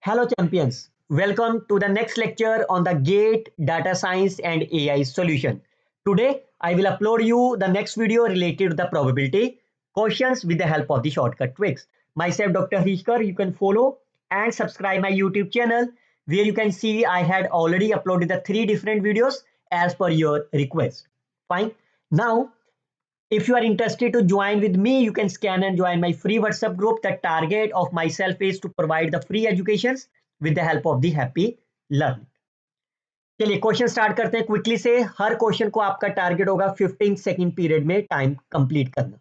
Hello, champions. Welcome to the next lecture on the GATE Data Science and AI solution. Today, I will upload you the next video related to the probability questions with the help of the shortcut tricks. Myself, Dr. Harishkar, you can follow and subscribe my YouTube channel where you can see I had already uploaded the 3 different videos as per your request. Fine. Now, if you are interested to join with me, you can scan and join my free WhatsApp group. The target of myself is to provide the free educations with the help of the happy learning. चलिए question start करते हैं quickly से. हर question को आपका target होगा 15 second period में time complete करना.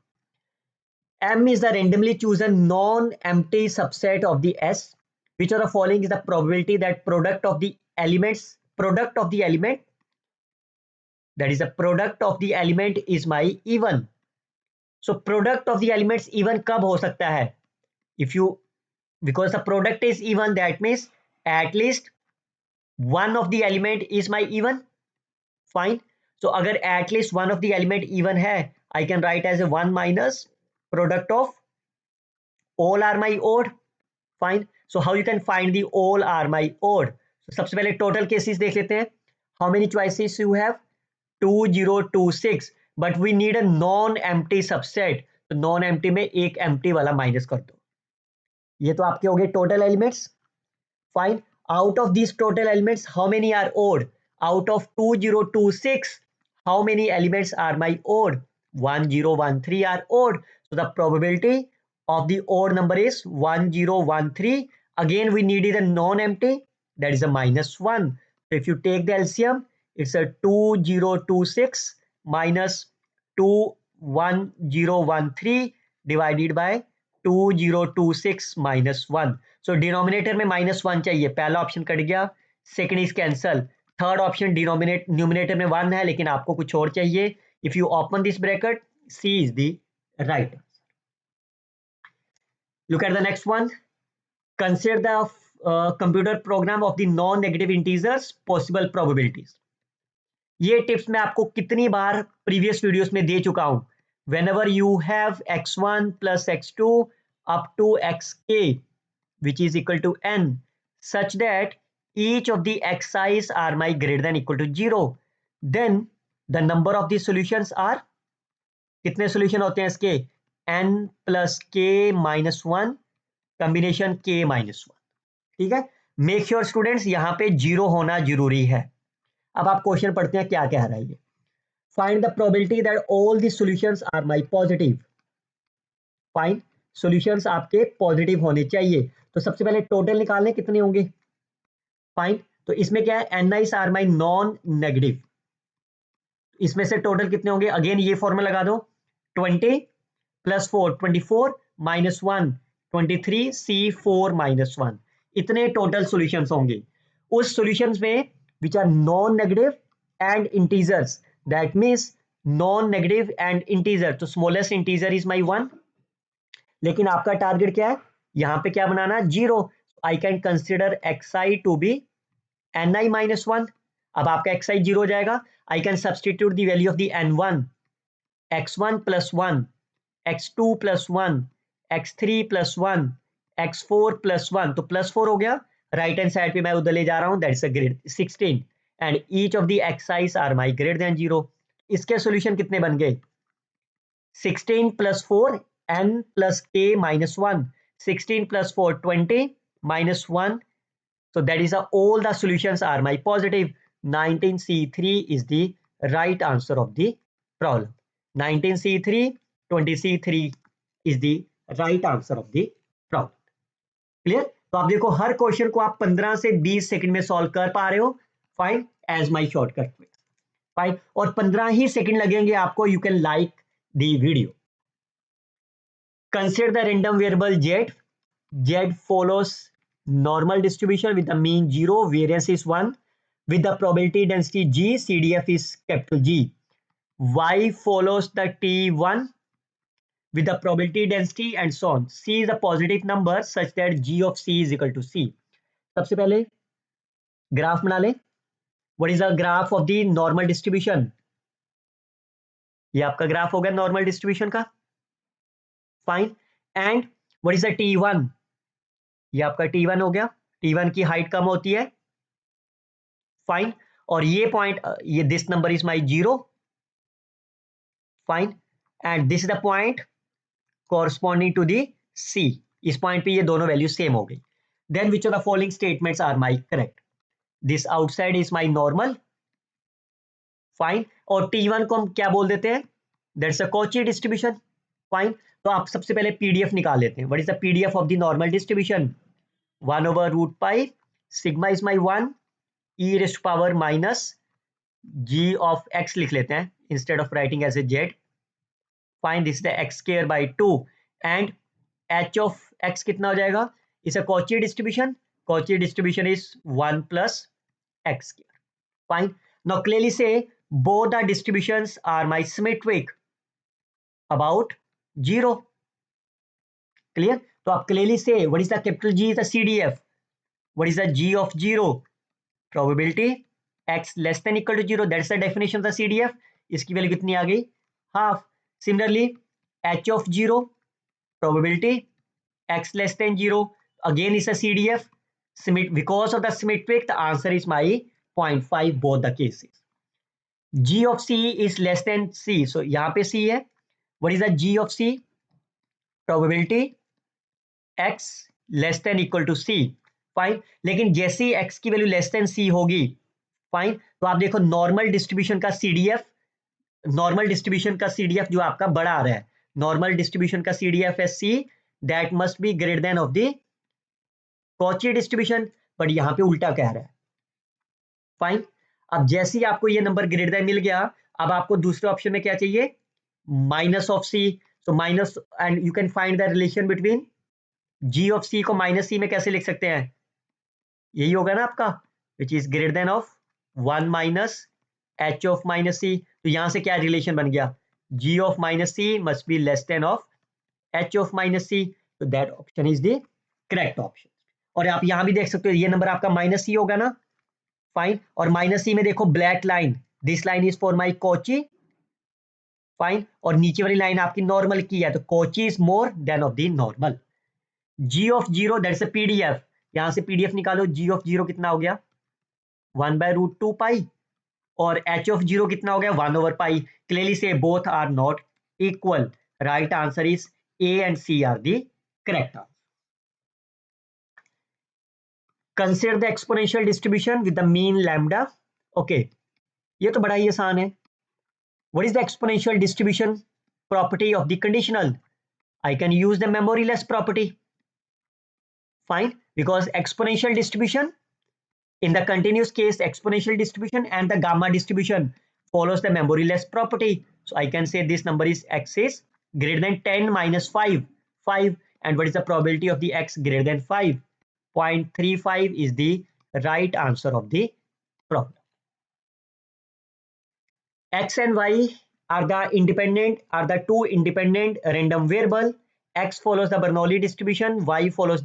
M is the randomly chosen non-empty subset of the S. Which of the following is the probability that product of the element is my even. So product of the elements even कब हो सकता है? If you, because the product is even, that means at least one of the element is my even. Fine. So अगर at least one of the element even है, I can write as a 1 minus product of all are my odd. Fine. So how you can find the all are my odd? So सबसे पहले total cases देख लेते हैं. How many choices you have? 2 0 2 6. But we need a non-empty subset. तो non-empty में एक empty वाला minus कर दो. ये तो आपके हो गए total elements. Fine. Out of this total elements how many are odd? Out of 2026 how many elements are my odd? 1013 are odd. So the probability of the odd number is 1013. Again we needed a non-empty, that is a -1. So if you take the LCM, it's a 2026 minus 21013 divided by 2026 minus 1. So denominator में -1 चाहिए. पहला option cut गया, second is cancel. Third option numerator में 1 है लेकिन आपको कुछ और चाहिए. If you open this bracket, C is the right. Look at the next one. Consider the computer program of the non-negative integers possible probabilities. ये tips मैं आपको कितनी बार प्रीवियस वीडियोस में दे चुका हूं. Whenever you have x1 plus x2 up to xk which is equal to n such that each of the xi's are my greater than equal to 0, then the number of the solutions are, कितने solution होते हैं इसके? n plus k minus 1 combination k minus 1. ठीक है. Make sure students यहां पे 0 होना जरूरी है. अब आप क्वेश्चन पढ़ते हैं क्या कह रहा है ये. Find the probability that all the solutions are my positive. Fine. Solutions आपके पॉजिटिव होने चाहिए. तो सबसे पहले टोटल निकालने कितने होंगे. फाइन. तो इसमें क्या है? N are my non negative. इसमें से टोटल कितने होंगे? अगेन ये फॉर्मूला लगा दो. 20 प्लस 4 24 माइनस 1 23 C4 माइनस 1. इतने टोटल सॉल्यूशंस होंगे. उस सॉल्यूशंस में which are non negative and integers, that means non negative and integer. तो स्मॉलेस्ट इंटीजर इज माय 1. लेकिन आपका टारगेट क्या है? यहां पे क्या बनाना? 0. I can consider xi to be ni minus 1. अब आपका xi 0 हो जाएगा. I can substitute the value of the n1. x1 plus 1, x2 plus 1, x3 plus 1, x4 plus 1. तो प्लस 4 हो गया. राइट हैंड साइड पे मैं उधर ले जा रहा हूं, that is a grade 16 and each of the xi's are my greater than 0. इसके सॉल्यूशन कितने बन गए? 16 plus 4 n plus k minus 1. 16 plus 4 20 minus 1. So that is all the solutions are my positive. 19C3 is the right answer of the problem. 19C3, 20C3 is the right answer of the problem. Clear? तो आप देखो हर question को आप 15 से 20 second में solve कर पा रहे हो. Fine. As my shortcut. Fine. और 15 ही सेकंड लगेंगे आपको. You can like the video. Consider the random variable z. Z follows normal distribution with the mean 0, variance is 1, with the probability density G, CDF is capital G. Y follows the T1 with the probability density and so on. C is a positive number such that G of C is equal to C. सबसे पहले graph बना लें. What is the graph of the normal distribution? ये आपका graph हो गया normal distribution का. Fine. And what is the T1? ये आपका T1 हो गया. T1 की हाइट कम होती है, फाइन, और ये पॉइंट, ये this number is my 0, fine, and this is the point corresponding to the C. इस पॉइंट पे ये दोनों वैल्यू सेम हो गई. Then which of the following statements are my correct? This outside is my normal, fine, और T1 को हम क्या बोल देते हैं? That's a Cauchy distribution, fine. तो आप सबसे पहले PDF निकाल लेते हैं. What is the PDF of the normal distribution? 1 over root pi, sigma is my 1, e raised to power minus g of x लिख लेते हैं instead of writing as a z. Fine, this is the x square by 2 and h of x कितना हो जाएगा? Is a Cauchy distribution. Cauchy distribution is 1 plus x square. Fine. Now clearly say both the distributions are my symmetric about 0. Clear? So आप clearly say what is the capital G is the CDF. What is the G of 0? Probability x less than equal to 0. That's the definition of the CDF. इसकी value कितनी आ गई? Half. Similarly h of 0, probability x less than 0, again is a CDF. Because of the symmetric, the answer is my 0.5 both the cases. G of C is less than C, so यहाँ पे C है. What is the G of C? Probability x less than equal to C. Fine, लेकिन जैसे ही x की value less than C होगी, fine, तो आप देखो नॉर्मल डिस्ट्रीब्यूशन का CDF, नॉर्मल डिस्ट्रीब्यूशन का CDF जो आपका बड़ा आ रहा है, नॉर्मल डिस्ट्रीब्यूशन का CDF है C, that must be greater than of the Cauchy distribution, but यहां पे उल्टा कह रहा है. फाइन, अब जैसे ही आपको ये नंबर ग्रेटर देन मिल गया, अब आपको दूसरे ऑप्शन में क्या चाहिए? Minus of C. So minus, and you can find the relation between G of C को माइनस C में कैसे लिख सकते हैं? यही होगा ना आपका, which is greater then of 1 minus h of minus C. तो यहां से क्या रिलेशन बन गया? G of minus C must be less than of h of minus C. तो that option is the correct option. और आप यहां भी देख सकते हो, ये नंबर आपका माइनस C होगा ना, फाइन, और माइनस C में देखो black line, this line is for my Cauchy, fine, और नीचे वाली लाइन आपकी नॉर्मल की है, तो Cauchy is more than of the normal. G of 0 that's a PDF. यहां से PDF निकालो. G ऑफ 0 कितना हो गया? 1 by root 2 pi, और h of 0 कितना हो गया? 1 over pi. Clearly say both are not equal. Right answer is A and C are the correct answer. Consider the exponential distribution with the mean lambda. Okay, ये तो बड़ा ही आसान है. What is the exponential distribution property of the conditional? I can use the memoryless property. Fine, because exponential distribution, in the continuous case, exponential distribution and the gamma distribution follows the memoryless property. So I can say this number is x is greater than 10 minus 5. And what is the probability of the x greater than 5? 0.35 is the right answer of the problem. X and y are the two independent random variable. X follows the Bernoulli distribution, y follows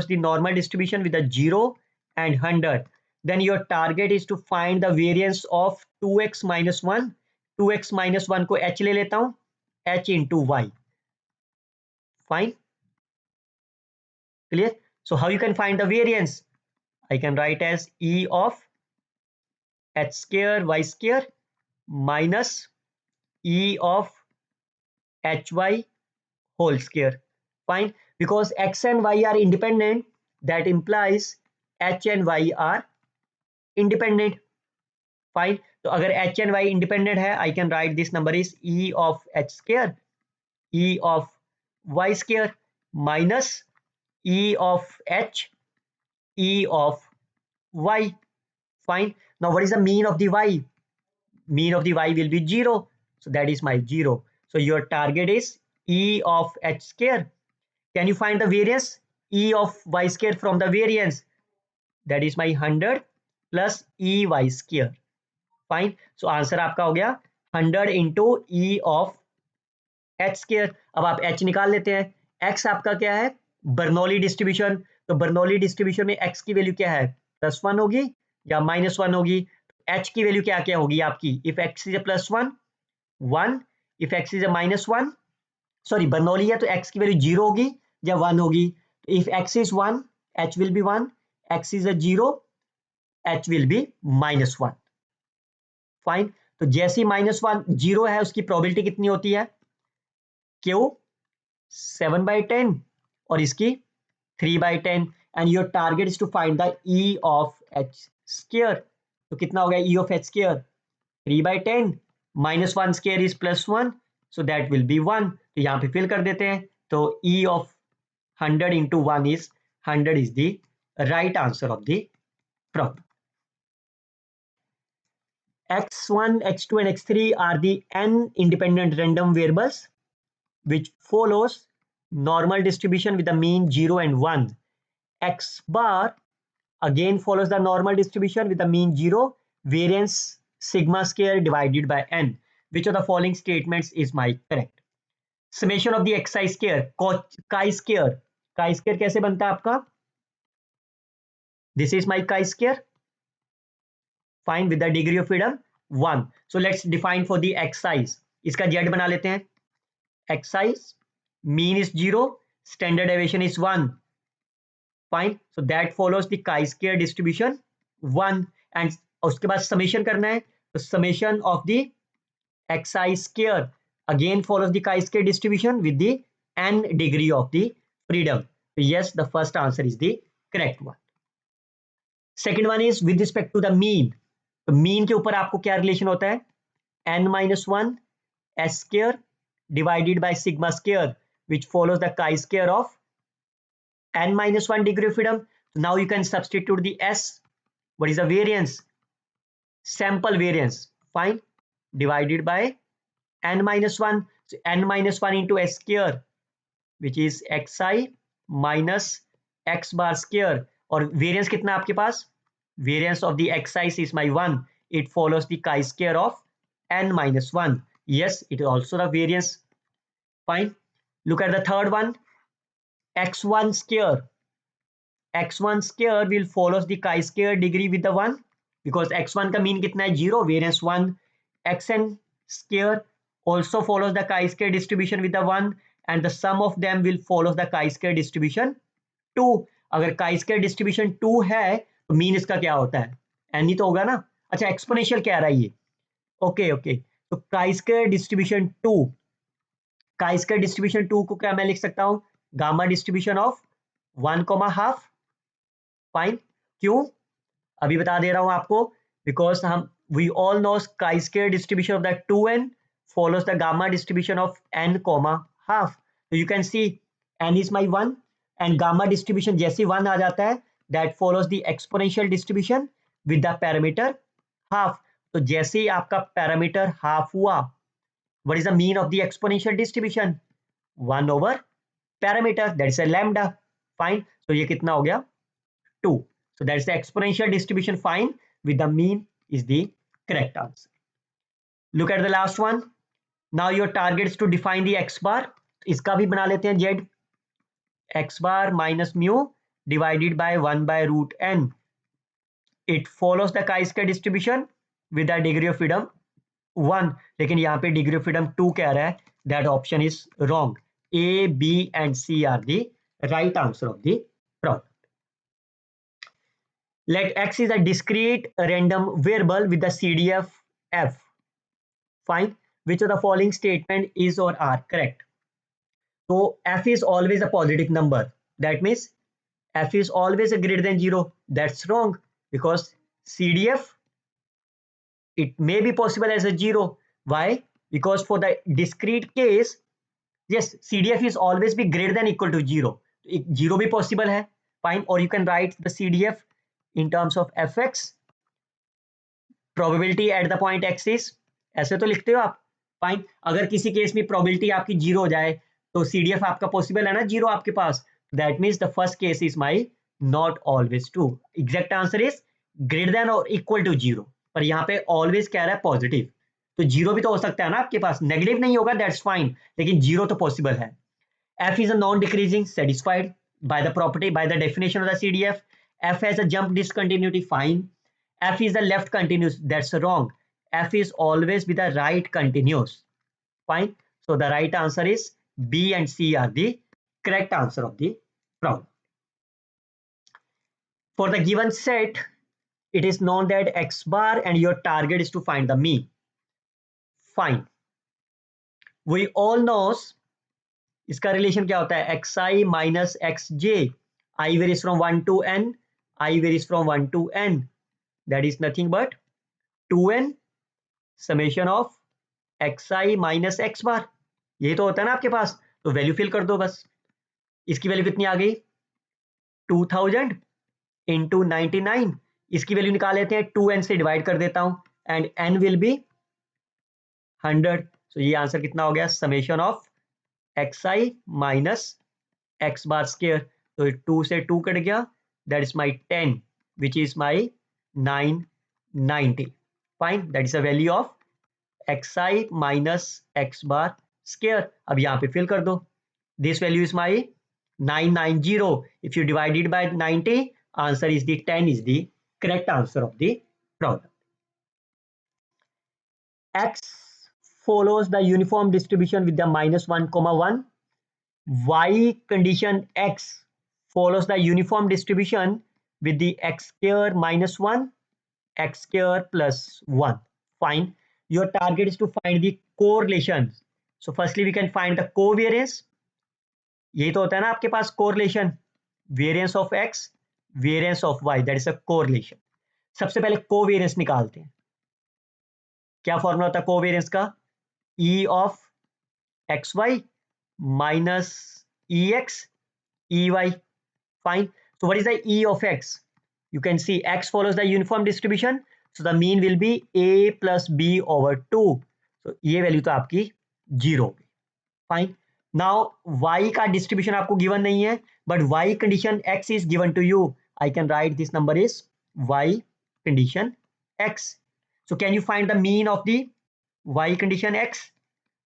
the normal distribution with a 0 and 100. Then your target is to find the variance of 2x minus 1. 2x minus 1 को h ले लेता हूं, h into y. Fine. Clear? So how you can find the variance? I can write as E of h square y square minus E of hy whole square. Fine. Because x and y are independent, that implies h and y are independent. Fine. तो अगर h and y independent है, I can write this number is E of h square, E of y square minus E of h, E of y. Fine. Now what is the mean of the y? Mean of the y will be 0. So that is my 0. So your target is E of h square. Can you find the variance? E of y square from the variance. That is my 100 plus EY square. Fine. So answer आपका हो गया 100 into E of h square. अब आप h निकाल लेते हैं. x आपका क्या है? Bernoulli distribution. तो बर्नौली डिस्ट्रीब्यूशन में x की वैल्यू क्या है? +1 होगी या -1 होगी? h की वैल्यू क्या क्या होगी आपकी? If x is a +1, 1. If x is a -1, sorry Bernoulli है तो x की वैल्यू 0 होगी या 1 होगी. If x is 1, h will be 1. X is a 0, h will be -1. Fine. तो जैसे ही -1 0 है उसकी प्रोबेबिलिटी कितनी होती है? क्यू 7/10 और इसकी 3/10. And your target is to find the E of H square. तो कितना हो गया E of H square? 3/10 -1 square is +1, so that will be 1. तो यहाँ पे फिल कर देते हैं. तो E of 100 into 1 is 100 is the right answer of the problem. X1, X2 and X3 are the n independent random variables which follows normal distribution with the mean 0 and 1. X bar again follows the normal distribution with the mean 0, variance sigma square divided by n. Which of the following statements is my correct? Summation of the xi square, chi-square. Chi-square कैसे बनता है आपका? This is my chi-square. Fine, with the degree of freedom 1. So let's define for the xi's. इसका z बना लेते हैं. Xi's mean is 0, standard deviation is 1. Fine. So that follows the chi-square distribution 1. And उसके बाद summation करना है. तो summation of the xi square again follows the chi-square distribution with the n degree of the freedom. So yes, the first answer is the correct one. Second one is with respect to the mean. तो mean के ऊपर आपको क्या relation होता है? n-1 s square divided by sigma square, which follows the chi-square of n-1 degree of freedom. So now you can substitute the s. What is the variance? Sample variance. Fine. Divided by n-1. So n-1 into s square, which is xi minus x bar square. और variance कितना आपके पास? Variance of the xi is my 1. It follows the chi-square of n-1. Yes, it is also the variance. Fine. Look at the third one. x1 square. x1 square will follows the chi-square degree with the 1 because x1 का mean कितना है? 0, variance 1. xn square also follows the chi-square distribution with the 1 and the sum of them will follow the chi-square distribution 2. अगर chi-square distribution 2 है तो mean इसका क्या होता है? एन ही तो होगा ना. अच्छा, एक्सपोनेंशियल कह रहा है ये. Okay okay. तो chi-square distribution 2, chi-square distribution 2 को क्या मैं लिख सकता हूं? Gamma distribution of 1,2. फाइन. क्यों? अभी बता दे रहा हूं आपको. बिकॉज हम we all know chi-square distribution of the 2n follows the gamma distribution of n,half. So you can see n is my 1 and gamma distribution जैसे 1 आ जाता है that follows the exponential distribution with the parameter half. तो जैसे ही आपका parameter half हुआ, what is the mean of the exponential distribution? 1 over parameter, that is a lambda. Fine. So ये कितना हो गया? 2. So that is the exponential distribution. Fine. With the mean is the correct answer. Look at the last one. Now your target is to define the x bar. इसका भी बना लेते हैं z. x bar minus mu divided by 1 by root n. It follows the chi-square distribution with the degree of freedom 1. लेकिन यहाँ पे degree of freedom 2 कह रहा है. That option is wrong. A, B and C are the right answer of the problem. Let x is a discrete random variable with the CDF f. Fine. Which of the following statement is or are correct? So f is always a positive number. That means f is always a greater than 0. That's wrong because CDF, it may be possible as a 0. Why? Because for the discrete case, yes, CDF is always be greater than equal to 0. 0 भी possible है. Fine. Or you can write the CDF in terms of fx, probability at the point x is. ऐसे तो लिखते हो आप. Fine. अगर किसी case में प्रोबेबिलिटी आपकी 0 हो जाए तो CDF आपका पॉसिबल है ना 0 आपके पास. That means the first case is may not always true. Exact answer is greater than और इक्वल टू 0. पर यहाँ पे ऑलवेज कह रहा है पॉजिटिव. तो 0 भी तो हो सकता है ना आपके पास. नेगेटिव नहीं होगा, दैट्स फाइन, लेकिन 0 तो पॉसिबल है. F is a non-decreasing satisfied by the property, by the definition of the CDF. F has a jump discontinuity, fine. F is the left continuous, that's wrong. F is always with the right continuous, fine. So the right answer is B and C are the correct answer of the problem. For the given set, it is known that x bar and your target is to find the mean. Fine. We all knows इसका relation क्या होता है, xi minus xj, I varies from 1 to n, I varies from 1 to n, that is nothing but 2n summation of xi minus x bar. ये तो होता है ना आपके पास, तो वैल्यू फिल कर दो बस. इसकी वैल्यू कितनी आ गई, 2000 इंटू 99. इसकी वैल्यू निकाल लेते हैं, 2n से डिवाइड कर देता हूं एंड n विल बी 100. सो ये आंसर कितना हो गया, summation of xi minus x bar square. तो 2 से 2 कट गया, that is my 10 which is my 990. Fine, that is a value of xi minus x bar square. अब यहाँ पे फिल कर दो, this value is my 990. If you divided by 90, answer is the 10 is the correct answer of the problem. X follows the uniform distribution with the -1, y condition x follows the uniform distribution with the x square -1, x square plus 1. Fine. Your target is to find the correlations. So firstly we can find the covariance. यही तो होता है ना आपके पास correlation, variance of x, variance of y, that is a correlation. सबसे पहले covariance निकालते हैं. क्या फॉर्मूला होता है कोवेरियंस का, E of xy minus EX EY. Fine. So what is the E of x? You can see x follows the uniform distribution, so the mean will be a plus b over 2. So ये value तो आपकी 0 होगी. Fine. Now y का distribution आपको given नहीं है, but y condition x is given to you. I can write this number is y condition x. So can you find the mean of the y condition x?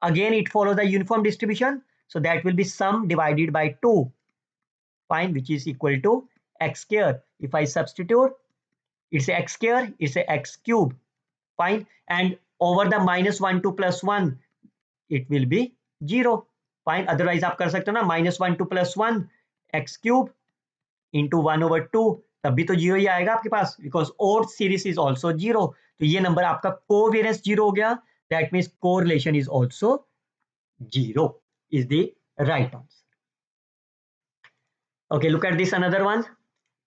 Again it follows the uniform distribution, so that will be sum divided by 2. Fine, which is equal to x square. If I substitute, it's a x square, it's a x cube. Fine, and over the -1 to +1, it will be 0. Fine, otherwise आप कर सकते हो ना, -1 to +1 x cube into 1 over 2, तब भी तो 0 ही आएगा आपके पास, because odd series is also 0. तो ये नंबर आपका कोवेरियंस 0 हो गया, that means correlation is also 0 is the right answer. Okay, look at this another one.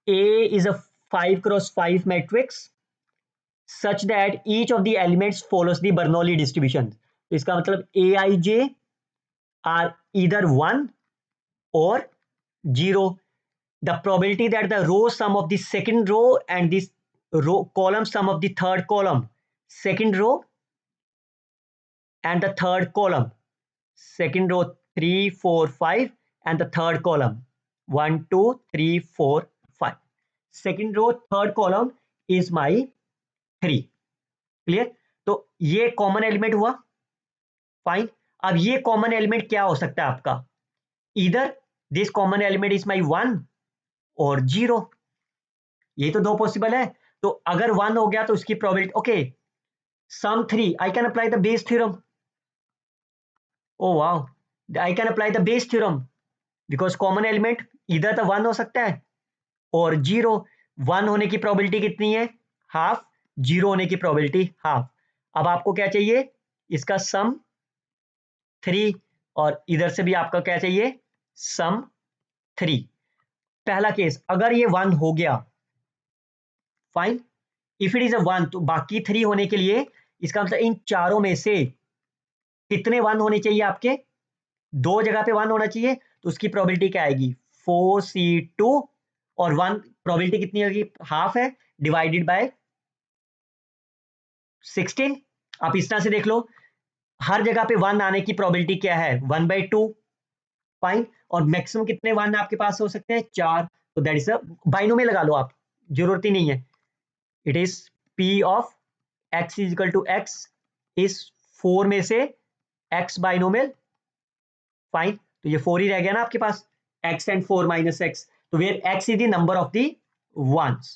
A is a 5 cross 5 matrix such that each of the elements follows the Bernoulli distribution. तो इसका मतलब Aij are either 1 or 0. The probability that the row sum of the second row and this row column sum of the third column, second row and the third column, second row 3 4 5 and the third column 1 2 3 4 5. Second row third column is my 3. Clear, तो ये common element हुआ. Fine, अब ये common element क्या हो सकता है आपका, इधर this common element is my 1 और 0. ये तो दो पॉसिबल है. तो अगर 1 हो गया तो उसकी probability, okay, sum 3, I can apply the Bayes theorem. Oh wow, I can apply the Bayes theorem because common element इधर तो 1 हो सकता है और 0. 1 होने की प्रोबेबिलिटी कितनी है, हाफ. 0 होने की प्रोबेबिलिटी हाफ. अब आपको क्या चाहिए, इसका सम 3 और इधर से भी आपका क्या चाहिए, सम 3. पहला केस, अगर ये 1 हो गया, fine, if it is a 1, तो बाकी 3 होने के लिए इसका मतलब इन चारों में से कितने 1 होने चाहिए आपके, 2 जगह पे 1 होना चाहिए. तो उसकी प्रोबेबिलिटी क्या आएगी, 4c2 और 1 प्रोबेबिलिटी कितनी होगी, हाफ है, डिवाइडेड बाय 16. आप इस तरह से देख लो, हर जगह पे 1 आने की प्रोबेबिलिटी क्या है, 1/2. फाइन, और मैक्सिमम कितने 1 आपके पास हो सकते हैं, 4. तो दैट इज अ बाइनोमियल लगा लो आप, जरूरत ही नहीं है. It is P of x is equal to x is 4 में से x बाइनोमियल. फाइन, तो ये 4 ही रह गया ना आपके पास, x and 4 minus x. तो where x is the number of the ones,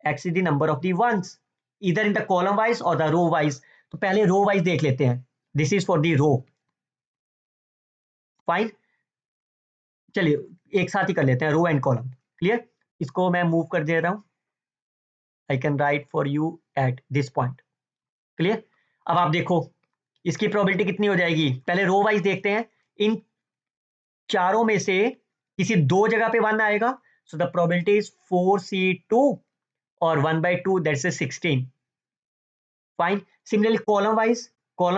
x is the number of the ones either in the column wise or the row wise. तो पहले row wise देख लेते हैं, this is for the row. Fine, चलिए एक साथ ही कर लेते हैं रो एंड कॉलम. क्लियर, इसको मैं मूव कर दे रहा हूं, I can write for you at this point. Clear? अब आप देखो इसकी प्रोबेबिलिटी कितनी हो जाएगी, पहले रो वाइज देखते हैं। इन चारों में से किसी दो जगह पे 1 आएगा, सो द प्रोबेबिलिटी इज 4c2 और 1/2 that's 16। Fine. Similarly column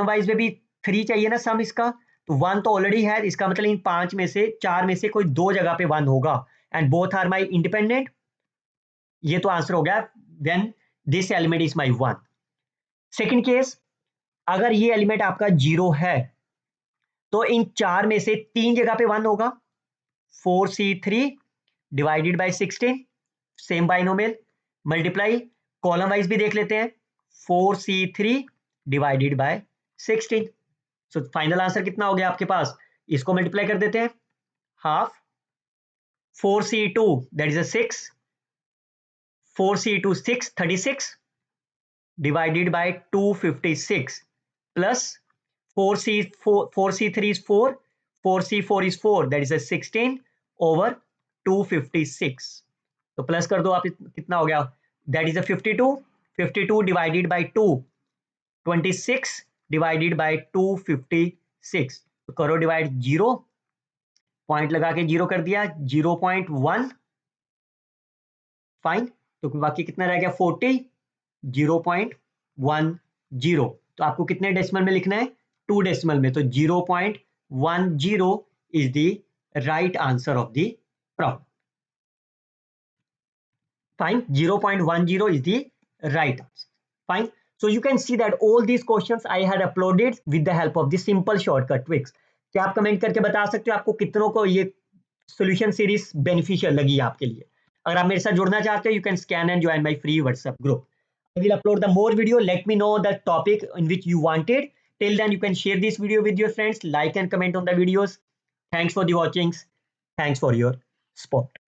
wise में भी 3 चाहिए ना सम इसका, तो 1 तो ऑलरेडी है, इसका मतलब इन 5 में से 4 में से कोई दो जगह पे 1 होगा, and both are my independent. ये तो आंसर हो गया, when this element is my 1। Second case, अगर ये एलिमेंट आपका 0 है तो इन 4 में से 3 जगह पे 1 होगा, 4c3 divided by 16, same binomial, multiply column wise भी देख लेते हैं, 4c3 divided by 16। So final answer कितना हो गया आपके पास, इसको मल्टीप्लाई कर देते हैं, half 4c2 that is 6, 4c2 6 36 divided by 256 plus 4c3 is 4, 4c4 is 4 that is a 16 over 256। तो प्लस कर दो आप, कितना हो गया, that is a 52, 52 divided by 2 26 divided by 256। तो करो डिवाइड, 0 पॉइंट लगा के 0 कर दिया, 0.1। फाइन। तो बाकी कितना रह गया 40, 0.10। तो आपको कितने डेसिमल में लिखना है, 2 डेसिमल में, तो 0.10 is the right answer of the problem. Fine, 0.10 is the right answer. Fine. So you can see that all these questions I had uploaded with the help of the simple shortcut tricks. क्या आप comment करके बता सकते हो आपको कितनों को ये सॉल्यूशन सीरीज बेनिफिशियल लगी आपके लिए? अगर आप मेरे साथ जुड़ना चाहते हो, you can scan and join my free WhatsApp group. I will upload the more video. Let me know the topic in which you wanted. Till then, you can share this video with your friends, like and comment on the videos. Thanks for the watchings. Thanks for your support.